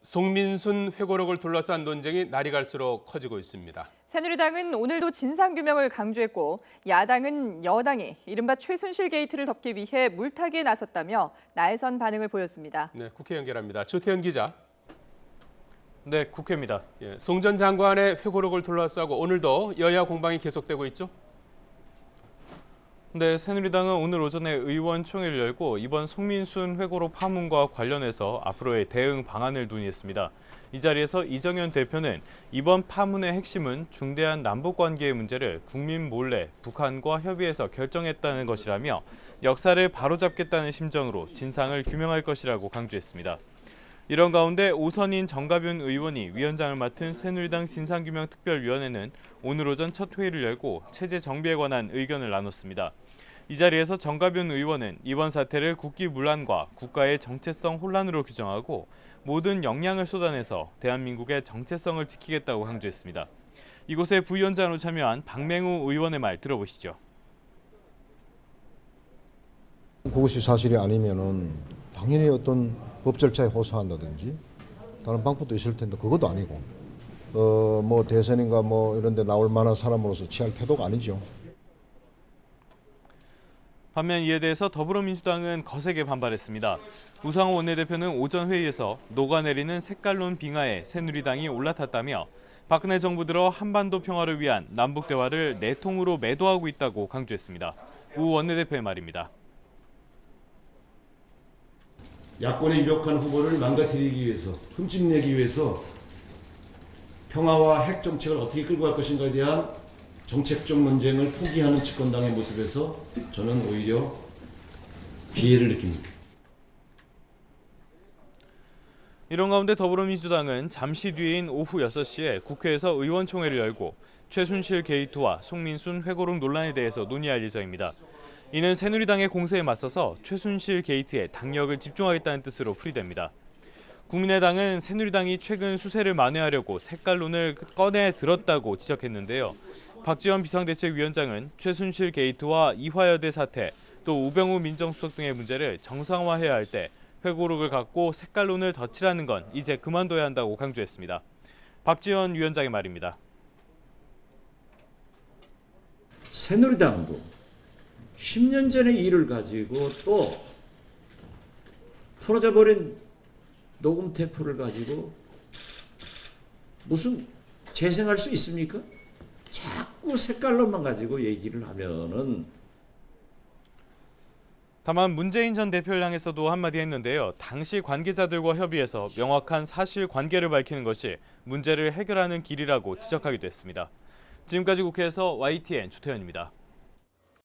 송민순 회고록을 둘러싼 논쟁이 날이 갈수록 커지고 있습니다. 새누리당은 오늘도 진상규명을 강조했고 야당은 여당이 이른바 최순실 게이트를 덮기 위해 물타기에 나섰다며 날선 반응을 보였습니다. 네, 국회 연결합니다. 조태현 기자. 네, 국회입니다. 송 전 장관의 회고록을 둘러싸고 오늘도 여야 공방이 계속되고 있죠? 네, 새누리당은 오늘 오전에 의원총회를 열고 이번 송민순 회고록 파문과 관련해서 앞으로의 대응 방안을 논의했습니다. 이 자리에서 이정현 대표는 이번 파문의 핵심은 중대한 남북관계의 문제를 국민 몰래 북한과 협의해서 결정했다는 것이라며 역사를 바로잡겠다는 심정으로 진상을 규명할 것이라고 강조했습니다. 이런 가운데 오선인 정가변 의원이 위원장을 맡은 새누리당 진상규명특별위원회는 오늘 오전 첫 회의를 열고 체제 정비에 관한 의견을 나눴습니다. 이 자리에서 정가변 의원은 이번 사태를 국기문란과 국가의 정체성 혼란으로 규정하고 모든 역량을 쏟아내서 대한민국의 정체성을 지키겠다고 강조했습니다. 이곳에 부위원장으로 참여한 박맹우 의원의 말 들어보시죠. 그것이 사실이 아니면은 당연히 어떤 법 절차에 호소한다든지 다른 방법도 있을 텐데 그것도 아니고 뭐 대선인가 뭐 이런 데 나올 만한 사람으로서 취할 태도가 아니죠. 반면 이에 대해서 더불어민주당은 거세게 반발했습니다. 우상호 원내대표는 오전 회의에서 녹아내리는 색깔론 빙하에 새누리당이 올라탔다며 박근혜 정부 들어 한반도 평화를 위한 남북 대화를 내통으로 매도하고 있다고 강조했습니다. 우 원내대표의 말입니다. 야권에 유력한 후보를 망가뜨리기 위해서, 흠집내기 위해서 평화와 핵 정책을 어떻게 끌고 갈 것인가에 대한 정책적 논쟁을 포기하는 집권당의 모습에서 저는 오히려 비애를 느낍니다. 이런 가운데 더불어민주당은 잠시 뒤인 오후 6시에 국회에서 의원총회를 열고 최순실 게이트와 송민순 회고록 논란에 대해서 논의할 예정입니다. 이는 새누리당의 공세에 맞서서 최순실 게이트에 당력을 집중하겠다는 뜻으로 풀이됩니다. 국민의당은 새누리당이 최근 수세를 만회하려고 색깔론을 꺼내 들었다고 지적했는데요. 박지원 비상대책위원장은 최순실 게이트와 이화여대 사태, 또 우병우 민정수석 등의 문제를 정상화해야 할 때 회고록을 갖고 색깔론을 덧칠하는 건 이제 그만둬야 한다고 강조했습니다. 박지원 위원장의 말입니다. 새누리당도 10년 전의 일을 가지고 또 풀어져 버린 녹음 테이프를 가지고 무슨 재생할 수 있습니까? 자꾸 색깔론만 가지고 얘기를 하면은. 다만 문재인 전 대표를 향해서도 한마디 했는데요. 당시 관계자들과 협의해서 명확한 사실관계를 밝히는 것이 문제를 해결하는 길이라고 지적하기도 했습니다. 지금까지 국회에서 YTN 조태현입니다.